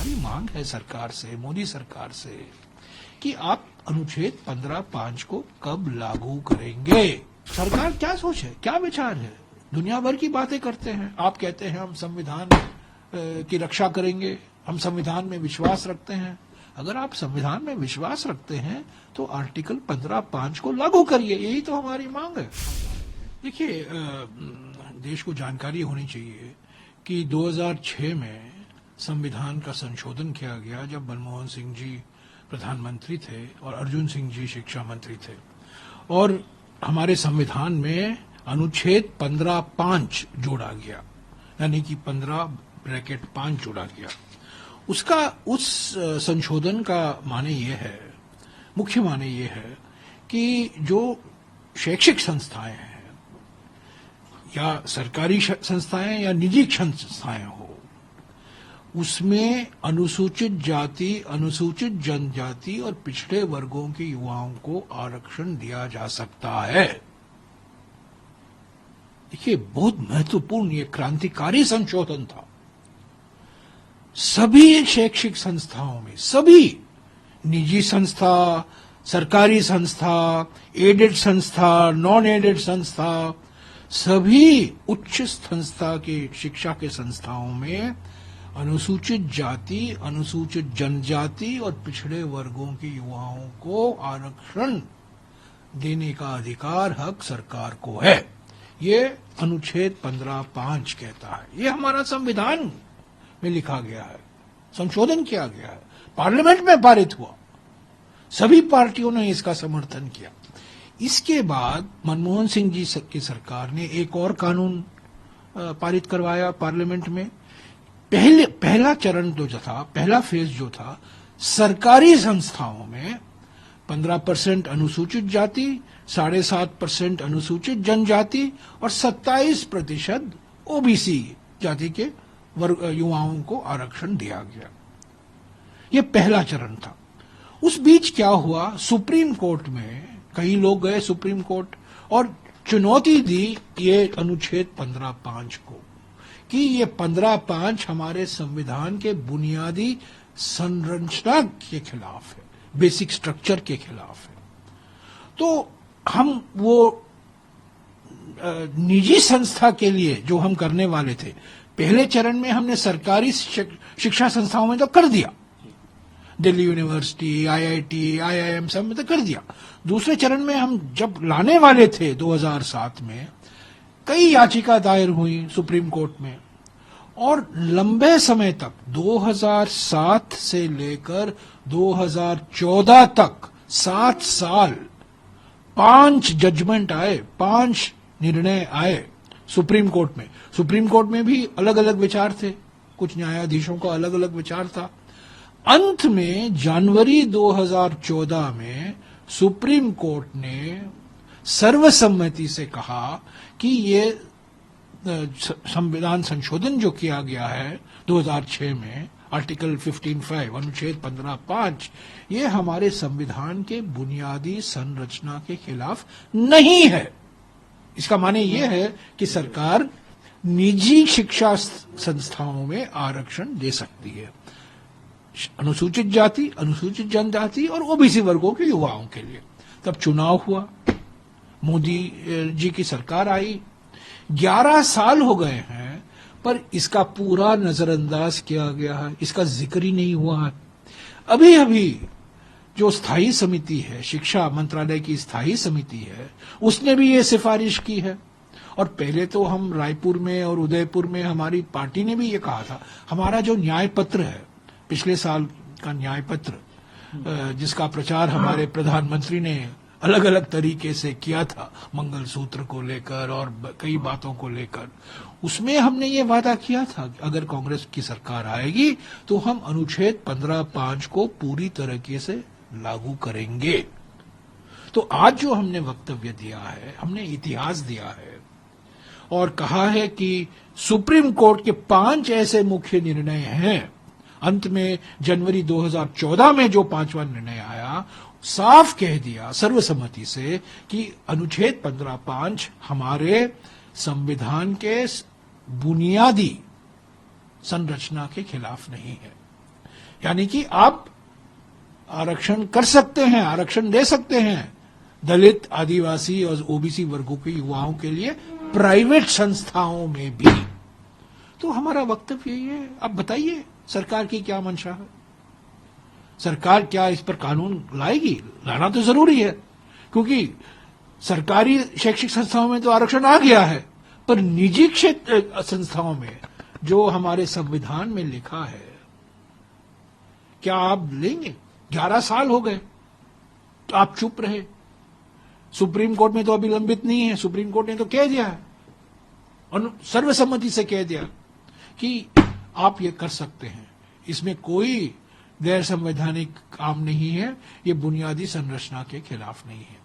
हमारी मांग है सरकार से, मोदी सरकार से, कि आप अनुच्छेद 15(5) को कब लागू करेंगे। सरकार क्या सोच है, क्या विचार है? दुनिया भर की बातें करते हैं, आप कहते हैं हम संविधान की रक्षा करेंगे, हम संविधान में विश्वास रखते हैं। अगर आप संविधान में विश्वास रखते हैं तो आर्टिकल 15(5) को लागू करिए, यही तो हमारी मांग है। देखिए, देश को जानकारी होनी चाहिए कि 2006 में संविधान का संशोधन किया गया, जब मनमोहन सिंह जी प्रधानमंत्री थे और अर्जुन सिंह जी शिक्षा मंत्री थे, और हमारे संविधान में अनुच्छेद 15(5) जोड़ा गया, यानी कि 15(5) जोड़ा गया। उस संशोधन का माने ये है, मुख्य माने ये है कि जो शैक्षिक संस्थाएं हैं, या सरकारी संस्थाएं या निजी संस्थाएं हो, उसमें अनुसूचित जाति, अनुसूचित जनजाति और पिछड़े वर्गों के युवाओं को आरक्षण दिया जा सकता है। देखिए, बहुत महत्वपूर्ण, ये क्रांतिकारी संशोधन था। सभी शैक्षिक संस्थाओं में, सभी निजी संस्था, सरकारी संस्था, एडेड संस्था, नॉन एडेड संस्था, सभी उच्च संस्था के शिक्षा के संस्थाओं में अनुसूचित जाति, अनुसूचित जनजाति और पिछड़े वर्गों के युवाओं को आरक्षण देने का अधिकार, हक सरकार को है। ये अनुच्छेद 15(5) कहता है। ये हमारा संविधान में लिखा गया है, संशोधन किया गया है, पार्लियामेंट में पारित हुआ, सभी पार्टियों ने इसका समर्थन किया। इसके बाद मनमोहन सिंह जी की सरकार ने एक और कानून पारित करवाया पार्लियामेंट में। पहला चरण जो था, पहला फेज जो था, सरकारी संस्थाओं में 15% अनुसूचित जाति, 7.5% अनुसूचित जनजाति और 27% ओबीसी जाति के युवाओं को आरक्षण दिया गया। यह पहला चरण था। उस बीच क्या हुआ, सुप्रीम कोर्ट में कई लोग गए, सुप्रीम कोर्ट, और चुनौती दी ये अनुच्छेद 15(5) को, कि ये 15(5) हमारे संविधान के बुनियादी संरचना के खिलाफ है, बेसिक स्ट्रक्चर के खिलाफ है। तो हम वो निजी संस्था के लिए जो हम करने वाले थे, पहले चरण में हमने सरकारी शिक्षा संस्थाओं में तो कर दिया, दिल्ली यूनिवर्सिटी, आईआईटी, आईआईएम सब में तो कर दिया। दूसरे चरण में हम जब लाने वाले थे 2007 में, कई याचिका दायर हुई सुप्रीम कोर्ट में, और लंबे समय तक 2007 से लेकर 2014 तक 7 साल 5 जजमेंट आए, 5 निर्णय आए सुप्रीम कोर्ट में। सुप्रीम कोर्ट में भी अलग अलग विचार थे, कुछ न्यायाधीशों का अलग अलग विचार था। अंत में जनवरी 2014 में सुप्रीम कोर्ट ने सर्वसम्मति से कहा कि ये संविधान संशोधन जो किया गया है 2006 में, आर्टिकल 15(5), अनुच्छेद 15(5), ये हमारे संविधान के बुनियादी संरचना के खिलाफ नहीं है। इसका माने ये है कि सरकार निजी शिक्षा संस्थाओं में आरक्षण दे सकती है, अनुसूचित जाति, अनुसूचित जनजाति और ओबीसी वर्गों के युवाओं के लिए। तब चुनाव हुआ, मोदी जी की सरकार आई, 11 साल हो गए हैं, पर इसका पूरा नजरअंदाज किया गया है, इसका जिक्र ही नहीं हुआ है। अभी अभी जो स्थायी समिति है, शिक्षा मंत्रालय की स्थायी समिति है, उसने भी ये सिफारिश की है। और पहले तो हम रायपुर में और उदयपुर में हमारी पार्टी ने भी ये कहा था, हमारा जो न्याय पत्र है, पिछले साल का न्याय पत्र, जिसका प्रचार हमारे प्रधानमंत्री ने अलग अलग तरीके से किया था, मंगलसूत्र को लेकर और कई बातों को लेकर, उसमें हमने ये वादा किया था कि अगर कांग्रेस की सरकार आएगी तो हम अनुच्छेद 15(5) को पूरी तरीके से लागू करेंगे। तो आज जो हमने वक्तव्य दिया है, हमने इतिहास दिया है और कहा है कि सुप्रीम कोर्ट के 5 ऐसे मुख्य निर्णय हैं। अंत में जनवरी 2014 में जो 5वां निर्णय आया, साफ कह दिया सर्वसम्मति से कि अनुच्छेद 15(5) हमारे संविधान के बुनियादी संरचना के खिलाफ नहीं है। यानी कि आप आरक्षण कर सकते हैं, आरक्षण दे सकते हैं दलित, आदिवासी और ओबीसी वर्गों के युवाओं के लिए प्राइवेट संस्थाओं में भी। तो हमारा वक्तव्य यही है। अब बताइए सरकार की क्या मंशा है? सरकार क्या इस पर कानून लाएगी? लाना तो जरूरी है, क्योंकि सरकारी शैक्षिक संस्थाओं में तो आरक्षण आ गया है, पर निजी क्षेत्र संस्थाओं में जो हमारे संविधान में लिखा है, क्या आप लेंगे? 11 साल हो गए तो आप चुप रहे। सुप्रीम कोर्ट में तो अभी लंबित नहीं है, सुप्रीम कोर्ट ने तो कह दिया है और सर्वसम्मति से कह दिया कि आप ये कर सकते हैं, इसमें कोई गैर संवैधानिक काम नहीं है, ये बुनियादी संरचना के खिलाफ नहीं है।